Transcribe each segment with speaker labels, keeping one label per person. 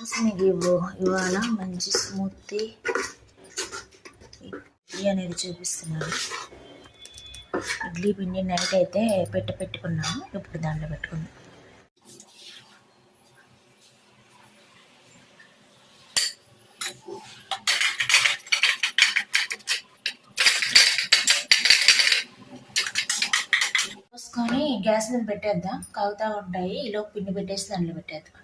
Speaker 1: అందుకోసం మీకు ఇవాళ మంచి స్మూతీ ఇడ్లీ అనేది చూపిస్తున్నాను. ఇడ్లీ పిండి నైట్ అయితే పెట్టుకున్నాము. ఇప్పుడు దాంట్లో పెట్టుకుందాం. పోసుకొని గ్యాస్ మీద పెట్టేద్దాం. కాగుతా ఉంటాయి. ఈలోపు పిండి పెట్టేసి దాంట్లో పెట్టేద్దాం.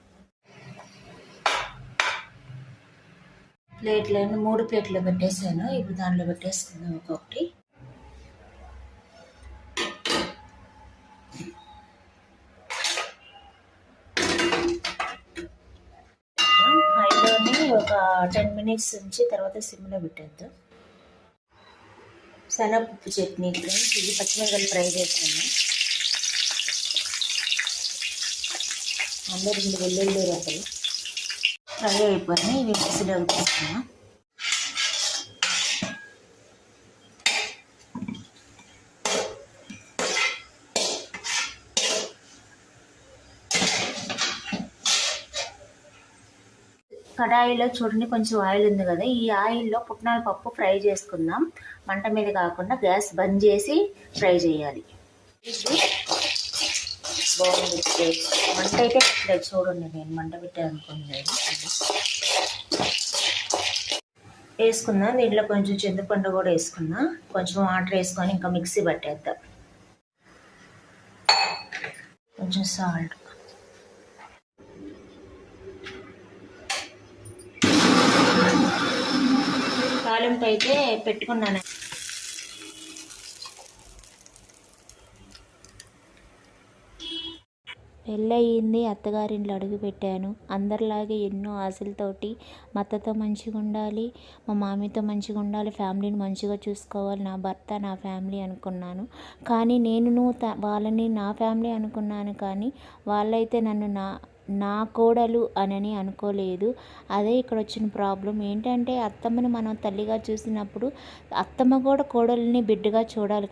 Speaker 1: ప్లేట్లను 3 ప్లేట్లు పెట్టేసాను. ఇప్పుడు దాంట్లో పెట్టేసుకుందాం ఒక్కొక్కటి. హైలోని ఒక 10 మినిట్స్ ఉంచి తర్వాత సిమ్లో పెట్టేద్దాం. శనగపప్పు చట్నీ ఇది పచ్చిమిరపకాయలు ఫ్రై చేస్తాను. అందరికి వెల్లుల్లి రొట్టెలు ఫ్రై అయిపోయినాయి. ఇవి మిక్సీలో తీసుకున్నాం. కడాయిలో చూడండి కొంచెం ఆయిల్ ఉంది కదా, ఈ ఆయిల్లో పుట్నాల పప్పు ఫ్రై చేసుకుందాం. మంట మీద కాకుండా గ్యాస్ బంద్ చేసి ఫ్రై చేయాలి. బాగుంది. మంట అయితే పెట్టలేదు చూడండి, నేను మంట పెట్టాను అనుకోలేదు. వేసుకుందాం. దీంట్లో కొంచెం చింతపండు కూడా వేసుకుందాం. కొంచెం వాటర్ వేసుకొని ఇంకా మిక్సీ పట్టేద్దాం. కొంచెం సాల్ట్, తాలింపు అయితే పెట్టుకున్నాను.
Speaker 2: పెళ్ళయింది, అత్తగారింట్లో అడుగు పెట్టాను. అందరిలాగే ఎన్నో ఆశలతోటి మా అత్తతో మంచిగా ఉండాలి, మా మామీతో మంచిగా ఉండాలి, ఫ్యామిలీని మంచిగా చూసుకోవాలి, నా భర్త నా ఫ్యామిలీ అనుకున్నాను. కానీ నేను వాళ్ళని నా ఫ్యామిలీ అనుకున్నాను, కానీ వాళ్ళైతే నన్ను నా కోడలు అనని అనుకోలేదు. అదే ఇక్కడ వచ్చిన ప్రాబ్లం ఏంటంటే, అత్తమ్మని మనం తల్లిగా చూసినప్పుడు అత్తమ్మ కూడా కోడల్ని బిడ్డగా చూడాలి